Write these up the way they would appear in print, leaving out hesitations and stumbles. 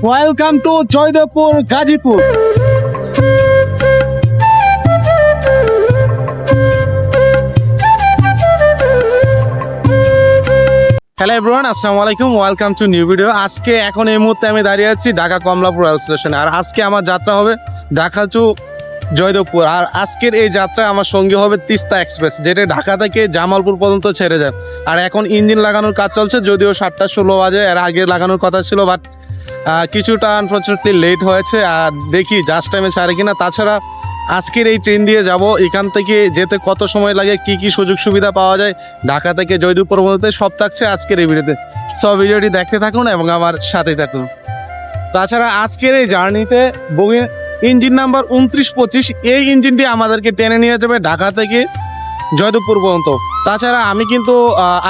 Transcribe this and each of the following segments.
Welcome to Joydebpur Gazipur. Hello everyone, আসসালামু আলাইকুম, welcome to new video. আজকে এখন এই মুহূর্তে আমি দাঁড়িয়ে আছি ঢাকা কমলাপুর রেল স্টেশনে। আর আজকে আমার যাত্রা হবে ঢাকা টু জয়দেবপুর। আর আজকের এই যাত্রায় আমার সঙ্গী হবে তিস্তা এক্সপ্রেস, যেটা ঢাকা থেকে জামালপুর পর্যন্ত ছেড়ে যায়। আর এখন ইঞ্জিন লাগানোর কাজ চলছে, যদিও 7:16 বাজে, এর আগে লাগানোর কথা ছিল, বাট কিছুটা আনফর্চুনেটলি লেট হয়েছে। আর দেখি জাস্ট টাইমে ছাড়ে কিনা। তাছাড়া আজকের এই ট্রেন দিয়ে যাব, এখান থেকে যেতে কত সময় লাগে, কি কি সুযোগ সুবিধা পাওয়া যায় ঢাকা থেকে জয়দেবপুর পর্যন্ত, সব থাকছে আজকের এই ভিডিওতে। সব ভিডিওটি দেখতে থাকুন এবং আমার সাথে থাকুন। তাছাড়া আজকের এই জার্নিতে বগি ইঞ্জিন নাম্বার 2925, এই ইঞ্জিনটি আমাদেরকে টেনে নিয়ে যাবে ঢাকা থেকে জয়দেবপুর পর্যন্ত। তাছাড়া আমি কিন্তু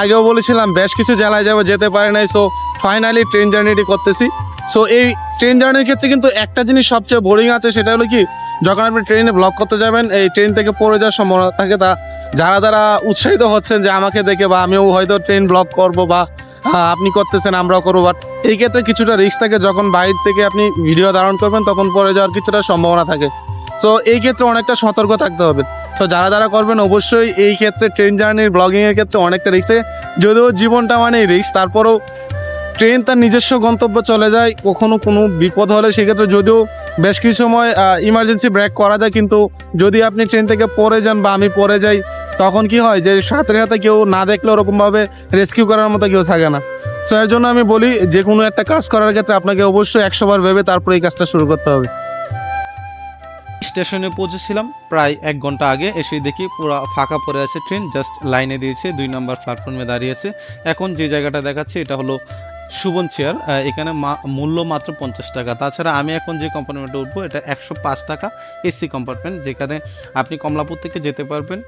আগেও বলেছিলাম বেশ কিছু জেলায় যাবো, যেতে পারি নাই। সো ফাইনালি ট্রেন জার্নিটি করতেছি। সো এই ট্রেন জার্নির ক্ষেত্রে কিন্তু একটা জিনিস সবচেয়ে বোরিং আছে, সেটা হলো কি, যখন আপনি ট্রেনে ব্লক করতে যাবেন, এই ট্রেন থেকে পড়ে যাওয়ার সম্ভাবনা থাকে। তা যারা উৎসাহিত হচ্ছেন যে আমাকে দেখে, বা আমিও হয়তো ট্রেন ব্লক করবো, বা আপনি করতেছেন আমরাও করবো, বাট এই ক্ষেত্রে কিছুটা রিস্ক থাকে। যখন বাইরে থেকে আপনি ভিডিও ধারণ করবেন, তখন পড়ে যাওয়ার কিছুটা সম্ভাবনা থাকে। সো এই ক্ষেত্রে অনেকটা সতর্ক থাকতে হবে। তো যারা করবেন, অবশ্যই এই ক্ষেত্রে ট্রেন জার্নির ব্লগিংয়ের ক্ষেত্রে অনেকটা রিস্ক থাকে। যদিও জীবনটা মানে রিস্ক, তারপরেও ট্রেন তার নিজস্ব গন্তব্য চলে যায়। কখনো কোনো বিপদ হলে সেক্ষেত্রে যদিও বেশ কিছু সময় ইমার্জেন্সি ব্রেক করা যায়, কিন্তু যদি আপনি ট্রেন থেকে পড়ে যান বা আমি পড়ে যাই, তখন কি হয় যে সাথে সাথে কেউ না দেখলে ওরকমভাবে রেস্কিউ করার মতো কেউ থাকে না। সো এর জন্য আমি বলি, যে কোনো একটা কাজ করার ক্ষেত্রে আপনাকে অবশ্যই 100 বার ভেবে তারপরে এই কাজটা শুরু করতে হবে। স্টেশনে পৌঁছেছিলাম প্রায় 1 ঘন্টা আগে। এসে দেখি পুরো ফাঁকা পড়ে আছে ট্রেন, জাস্ট লাইনে দিয়েছে, 2 নম্বর প্ল্যাটফর্মে দাঁড়িয়েছে। এখন যে জায়গাটা দেখাচ্ছে এটা হলো সুবন চেয়ার। এখানে মূল্য মাত্র 50 টাকা। তাছাড়া আমি এখন যে কম্পার্টমেন্টে উঠবো এটা 105 টাকা এসি কম্পার্টমেন্ট, যেখানে আপনি কমলাপুর থেকে যেতে পারবেন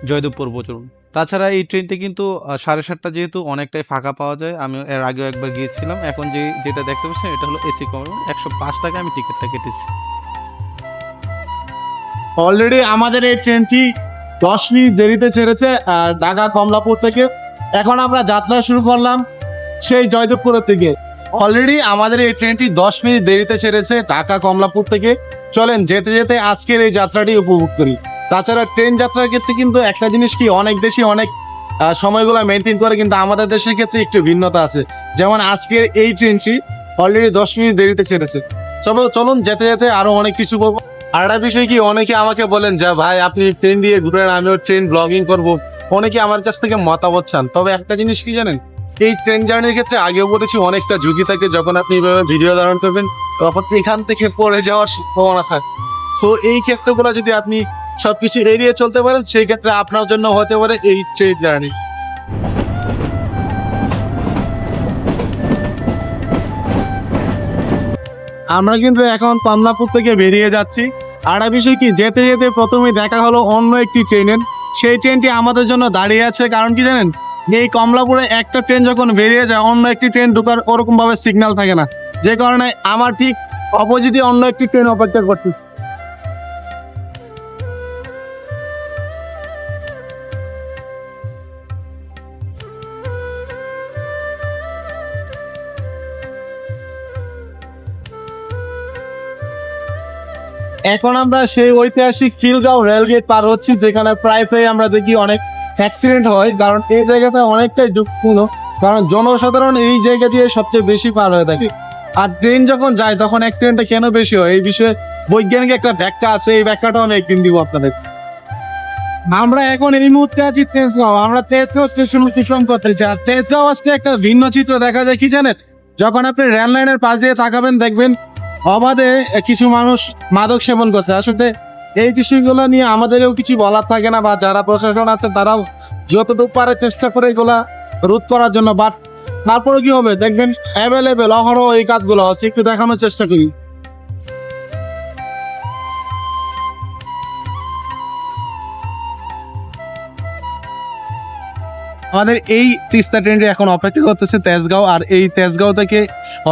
জয়দেবপুর পর্যন্ত। তাছাড়া এই ট্রেনটি কিন্তু 7:30 যেহেতু অনেকটাই ফাঁকা পাওয়া যায়। আমি এর আগেও একবার গিয়েছিলাম। এখন যেটা দেখতে পাচ্ছেন এটা হলো এসি কম্পার্টমেন্ট, 105 টাকা আমি টিকিটটা কেটেছি। অলরেডি আমাদের এই ট্রেনটি 10 মিনিট দেরিতে ছেড়েছে ঢাকা কমলাপুর থেকে। এখন আমরা যাত্রা শুরু করলাম সেই জয়দেবপুরের থেকে। অলরেডি আমাদের এই ট্রেনটি 10 মিনিট দেরিতে ছেড়েছে ঢাকা কমলাপুর থেকে। চলেন যেতে যেতে আজকের এই যাত্রাটি উপভোগ করি। তাছাড়া ট্রেন যাত্রার ক্ষেত্রে কিন্তু একটা জিনিস কি, অনেক দেশে অনেক সময়গুলো মেনটেন করে, কিন্তু আমাদের দেশের ক্ষেত্রে একটু ভিন্নতা আছে। যেমন আজকের এই ট্রেনটি অলরেডি 10 মিনিট দেরিতে ছেড়েছে। চলুন যেতে যেতে আরো অনেক কিছু বলবো। আর একটা বিষয় কি, অনেকে আমাকে বলেন যে ভাই আপনি ট্রেন দিয়ে ঘুরেন, আমিও ট্রেন ব্লগিং করব। অনেকে আমার কাছ থেকে মতামত চান। তবে একটা জিনিস কি জানেন, এই ট্রেন জার্নির ক্ষেত্রে আগেও বলেছি অনেকটা ঝুঁকি থাকে। যখন আপনি এইভাবে ভিডিও ধারণ করবেন, তখন এখান থেকে পড়ে যাওয়ার সম্ভাবনা থাকে। সো এই ক্ষেত্রগুলো যদি আপনি সবকিছু এড়িয়ে চলতে পারেন, সেই ক্ষেত্রে আপনার জন্য হতে পারে এই ট্রেন জার্নি। আমরা কিন্তু এখন কমলাপুর থেকে বেরিয়ে যাচ্ছি। আর একটা বিষয় কি, যেতে যেতে প্রথমে দেখা হলো অন্য একটি ট্রেনের। সেই ট্রেনটি আমাদের জন্য দাঁড়িয়ে আছে। কারণ কি জানেন, এই কমলাপুরে একটা ট্রেন যখন বেরিয়ে যায়, অন্য একটি ট্রেন ঢোকার ওরকম ভাবে সিগন্যাল থাকে না, যে কারণে আমার ঠিক অপোজিটে অন্য একটি ট্রেন অপেক্ষা করতেছে। এখন আমরা সেই ঐতিহাসিক খিলগাঁও রেলগেট পার হচ্ছি, যেখানে প্রায় আমরা দেখি অনেক অ্যাক্সিডেন্ট হয়। কারণ এই জায়গাটা অনেকটাই ঝুঁকিপূর্ণ, কারণ জনসাধারণ এই জায়গা দিয়ে সবচেয়ে বেশি পার হয়ে থাকে। আর ট্রেন যখন যায় তখন অ্যাক্সিডেন্টটা কেন বেশি হয়, এই বিষয়ে বৈজ্ঞানিক একটা ব্যাখ্যা আছে। এই ব্যাখ্যাটা আমি একদিন দিব আপনাদের। আমরা এখন এই মুহূর্তে আছি তেজগাঁও। আমরা তেজগাঁও স্টেশন অতিক্রম করতেছি। আর তেজগাঁও আসলে একটা ভিন্ন চিত্র দেখা যায় কি জানেন, যখন আপনি রেল লাইনের পাশ দিয়ে তাকাবেন, দেখবেন অবাধে কিছু মানুষ মাদক সেবন করছে। আসলে এই বিষয়গুলো নিয়ে আমাদেরও কিছু বলার থাকে না, বা যারা প্রশাসন আছে তারাও যতটুকু পারে চেষ্টা করে এগুলা রোধ করার জন্য। বাট তারপরে কি হবে, দেখবেন অ্যাভেলেবেল অহরহ এই কাজগুলো হচ্ছে। একটু দেখানোর চেষ্টা করি। আমাদের এই তিস্তা ট্রেনটি এখন অপেক্ষা করতেছে তেজগাঁও, আর এই তেজগাঁও থেকে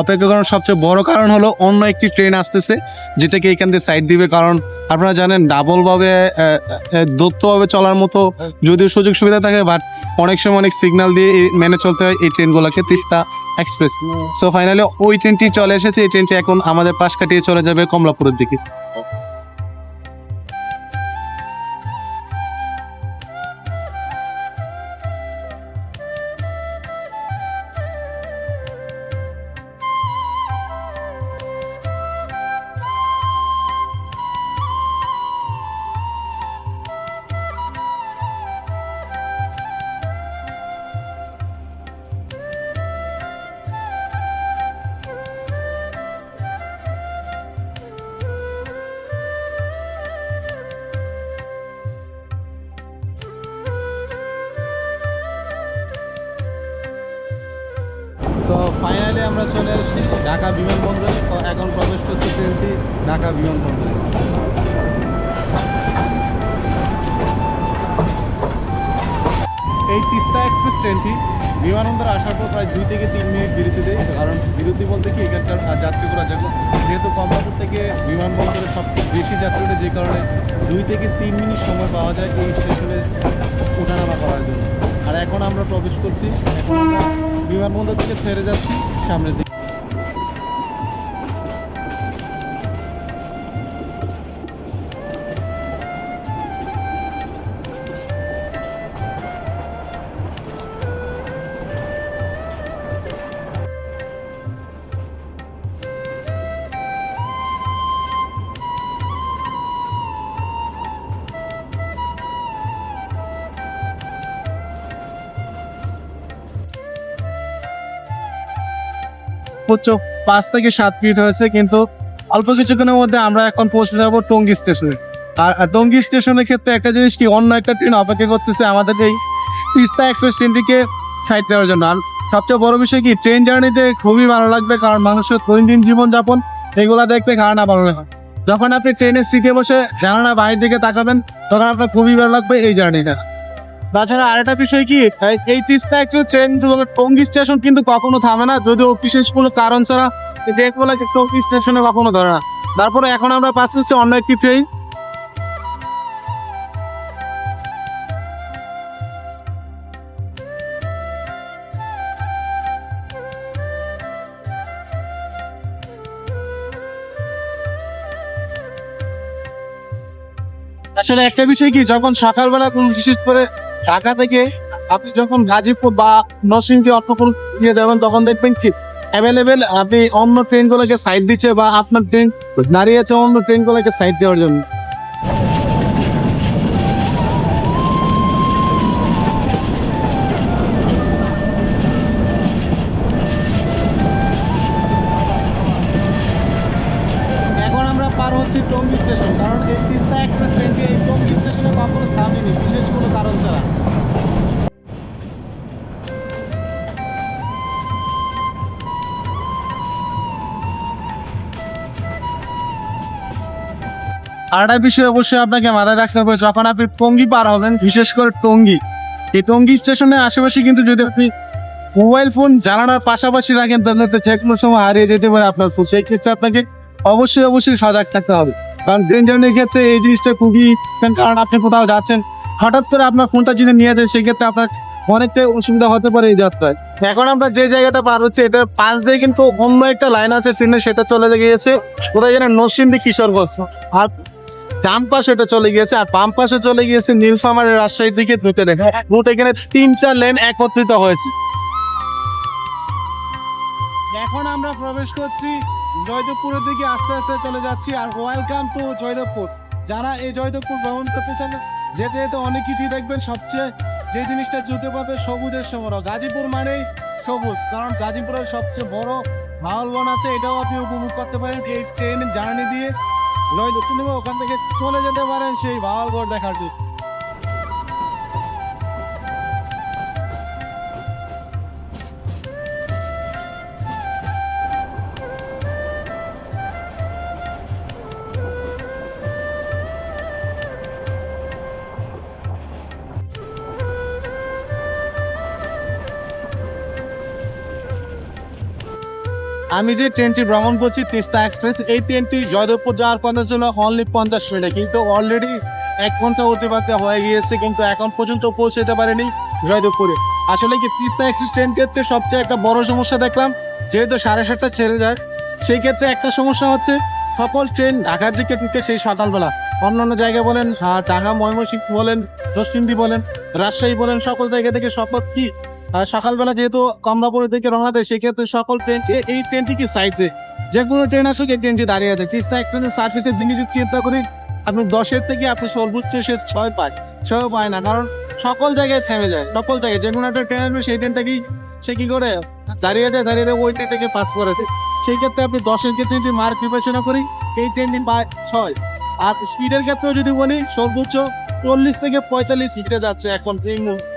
অপেক্ষা করার সবচেয়ে বড় কারণ হলো অন্য একটি ট্রেন আসতেছে যেটাকে এখান থেকে সাইড দিবে। কারণ আপনারা জানেন ডাবলভাবে দত্তভাবে চলার মতো যদিও সুযোগ সুবিধা থাকে, বাট অনেক সময় অনেক সিগন্যাল দিয়ে মেনে চলতে হয় এই ট্রেনগুলোকে, তিস্তা এক্সপ্রেস। সো ফাইনালি ওই ট্রেনটি চলে এসেছে। এই ট্রেনটি এখন আমাদের পাশ কাটিয়ে চলে যাবে কমলাপুরের দিকে। সো ফাইনালি আমরা চলে এসেছি ঢাকা বিমানবন্দরে। তো এখন প্রবেশ করছি ট্রেনটি ঢাকা বিমানবন্দরে। এই তিস্তা এক্সপ্রেস ট্রেনটি বিমানবন্দরে আসার পর প্রায় 2 থেকে 3 মিনিট বিরতি দেয়। কারণ বিরতি বলতে কি, এখানকার যাত্রীগুলো যেহেতু কমলাপুর থেকে বিমানবন্দরে সবচেয়ে বেশি যাত্রী ওঠে, যে কারণে 2 থেকে 3 মিনিট সময় পাওয়া যায় এই স্টেশনে ওঠানামা করার জন্য। আর এখন আমরা প্রবেশ করছি, এখন আমরা বিমানবন্দর থেকে ছেড়ে যাচ্ছি সামনের দিকে। সর্বোচ্চ 5 থেকে 7 মিনিট হয়েছে, কিন্তু অল্প কিছুক্ষণের মধ্যে আমরা এখন পৌঁছে যাবো টঙ্গী স্টেশনে। আর টঙ্গী স্টেশনের ক্ষেত্রে একটা জিনিস কি, অন্য একটা ট্রেন অপেক্ষা করতেছে আমাদের এই তিস্তা এক্সপ্রেস ট্রেনটিকে সাইড দেওয়ার জন্য। আর সবচেয়ে বড় বিষয় কি, ট্রেন জার্নিতে খুবই ভালো লাগবে, কারণ মানুষের দৈনন্দিন জীবনযাপন এগুলা দেখতে খারাপ ভালো হয়। যখন আপনি ট্রেনের সিটে বসে জানালা বাইরের দিকে তাকাবেন, তখন আপনার খুবই ভালো লাগবে এই জার্নিটা। তাছাড়া আরেকটা বিষয় কি, এই Teesta express train Tongi station কিন্তু কখনো থামে না, যদিও বিশেষ কোনো কারণ ছাড়া এই ট্রেনগুলোকে টঙ্গী স্টেশনে কখনো ধরে না। তারপরে এখন আমরা পাস করছি অন্য একটি ট্রেন। আসলে একটা বিষয় কি, যখন সকালবেলা কোন বিশেষ করে ঢাকা থেকে আপনি যখন গাজীপুর বা নরসিংদী অন্য কোনো দিয়ে যাবেন, তখন দেখবেন কি অ্যাভেলেবেল আপনি অন্য ট্রেনগুলোকে সাইড দিচ্ছে বা আপনার ট্রেন দাঁড়িয়ে আছে অন্য ট্রেনগুলোকে সাইড দেওয়ার জন্য। এখন আমরা পার হচ্ছি টঙ্গী স্টেশন, কারণ এই তিস্তা এক্সপ্রেস ট্রেনটি এই টঙ্গী স্টেশনে কখনো থামেনি বিশেষ কোনো কারণ ছাড়া। আরেকটা বিষয় অবশ্যই আপনাকে মাথায় রাখতে হবে, যখন আপনি টঙ্গী পার হবেন, বিশেষ করে টঙ্গী, এই টঙ্গী স্টেশনের আশেপাশে কিন্তু যদি আপনি মোবাইল ফোন জানানোর পাশাপাশি রাখেন, তাহলে তো যে কোনো সময় হারিয়ে যেতে পারে আপনার ফোন। সেই ক্ষেত্রে আপনাকে অবশ্যই সজাগ থাকতে হবে, কারণ ট্রেন জার্নির ক্ষেত্রে এই জিনিসটা খুবই, কারণ আপনি কোথাও যাচ্ছেন, হঠাৎ করে আপনার ফোনটা যদি নিয়ে যায়, সেক্ষেত্রে আপনার অনেকটাই অসুবিধা হতে পারে এই যাত্রায়। এখন আমরা যে জায়গাটা পার হচ্ছে, এটার পাশ দিয়ে কিন্তু অন্য একটা লাইন আছে ট্রেনের, সেটা চলে গিয়েছে কোথায় যেন নরসিংদী কিশোরগঞ্জ, আর ডান পাশে এটা চলে গিয়েছে, আর বাম পাশে চলে গিয়েছে নীলফামারীর রাজশাহীর দিকে দুটো লেন। মোট এখানে 3টা লেন একত্রিত হয়েছে। এখন আমরা প্রবেশ করছি জয়দেবপুরের দিকে, আস্তে আস্তে চলে যাচ্ছি। আর ওয়েলকাম টু জয়দেবপুর। যারা এই জয়দেবপুর ভ্রমণ করতে চান, যেতে যেতে অনেক কিছুই দেখবেন। সবচেয়ে যে জিনিসটা চোখে পাবে, সবুজের সমারোহ। গাজীপুর মানেই সবুজ, কারণ গাজীপুরের সবচেয়ে বড় ভাওয়াল বন আছে, এটাও আপনি উপভোগ করতে পারেন এই ট্রেন জার্নি দিয়ে। জয়দেবপুর নেমে ওখান থেকে চলে যেতে পারেন সেই ভাওয়ালগড় দেখার জন্য। আমি যে ট্রেনটি ভ্রমণ করছি তিস্তা এক্সপ্রেস, এই ট্রেনটি জয়দেবপুর যাওয়ার কথা ছিল অনলি 50 মিনিটে, কিন্তু অলরেডি 1 ঘন্টা অতিবাহিত হয়ে গিয়েছে, কিন্তু এখন পর্যন্ত পৌঁছে যেতে পারেনি জয়দেবপুরে। আসলে কি তিস্তা এক্সপ্রেস ট্রেন ক্ষেত্রে সবচেয়ে একটা বড় সমস্যা দেখলাম, যেহেতু 7:30 ছেড়ে যায়, সেই ক্ষেত্রে একটা সমস্যা হচ্ছে সকল ট্রেন ঢাকার দিকে ঢুকে সেই সকালবেলা। অন্যান্য জায়গায় বলেন, ঢাকা ময়মনসিংহ বলেন, দক্ষিণদী বলেন, রাজশাহী বলেন, সকল জায়গা থেকে কি সকালবেলা যেহেতু কমলাপুরের দিকে রওনা দেয়, সেক্ষেত্রে সকল ট্রেন এই ট্রেনটি কি সাইডে যে কোনো ট্রেন আসুক এই ট্রেনটি দাঁড়িয়ে আছে। তিস্তা এক্সপ্রেসের সার্ভিসের দিকে যদি চিন্তা করি, আপনি 10-এর থেকে আপনি সর্বোচ্চ সে 6 পায়, 6 পায় না, কারণ সকল জায়গায় থেমে যায়। সকল জায়গায় যে কোনো একটা ট্রেন আসবে সেই ট্রেনটাকেই সে কি করে দাঁড়িয়ে যায়, ওই ট্রেনটাকে পাস করেছে। সেই ক্ষেত্রে আপনি 10-এর ক্ষেত্রে যদি মার্ক বিবেচনা করি, এই ট্রেনটি পায় 6। আর স্পিডের ক্ষেত্রেও যদি বলি, সর্বোচ্চ 40 থেকে 45 স্পিডে যাচ্ছে এখন এই মুহূর্তে।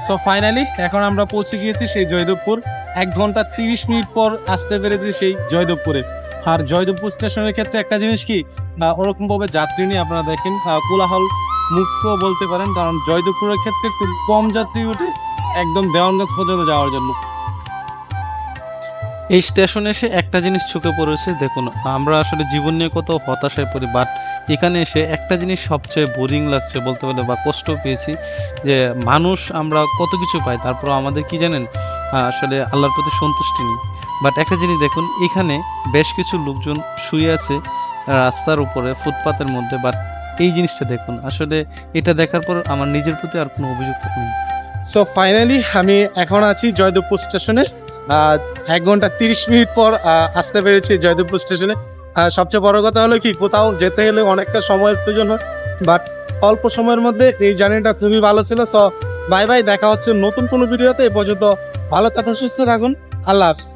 সো ফাইনালি এখন আমরা পৌঁছে গিয়েছি সেই জয়দেবপুর। 1 ঘন্টা 30 মিনিট পর আসতে পেরেছি সেই জয়দেবপুরে। আর জয়দেবপুর স্টেশনের ক্ষেত্রে একটা জিনিস কি, ওরকম ভাবে যাত্রী নিয়ে আপনারা দেখেন কোলাহল মুক্ত বলতে পারেন, কারণ জয়দেবপুরের ক্ষেত্রে খুব কম যাত্রী ওঠে একদম দেওয়ানগঞ্জ পর্যন্ত যাওয়ার জন্য। এই স্টেশনে এসে একটা জিনিস চোখে পড়েছে, দেখুন আমরা আসলে জীবন নিয়ে কত হতাশায় পড়ি, বাট এখানে এসে একটা জিনিস সবচেয়ে বোরিং লাগছে বলতে পারলে, বা কষ্ট পেয়েছি, যে মানুষ আমরা কত কিছু পাই, তারপর আমাদের কি জানেন আসলে আল্লাহর প্রতি সন্তুষ্টি নেই। বাট একটা জিনিস দেখুন, এখানে বেশ কিছু লোকজন শুয়ে আছে রাস্তার উপরে ফুটপাতের মধ্যে, বাট এই জিনিসটা দেখুন, আসলে এটা দেখার পর আমার নিজের প্রতি আর কোনো অভিযোগ নেই। সো ফাইনালি আমি এখন আছি জয়দেবপুর স্টেশনে। 1 ঘন্টা 30 মিনিট পর আসতে পেরেছি জয়দেবপুর স্টেশনে। সবচেয়ে বড় কথা হলো কি, কোথাও যেতে গেলে অনেকটা সময়ের প্রয়োজন হয়, বাট অল্প সময়ের মধ্যে এই জার্নিটা খুবই ভালো ছিল। সো বাই বাই, দেখা হচ্ছে নতুন কোনো ভিডিওতে। এ পর্যন্ত ভালো থাকুন, সুস্থ থাকুন, আল্লাহ হাফিজ।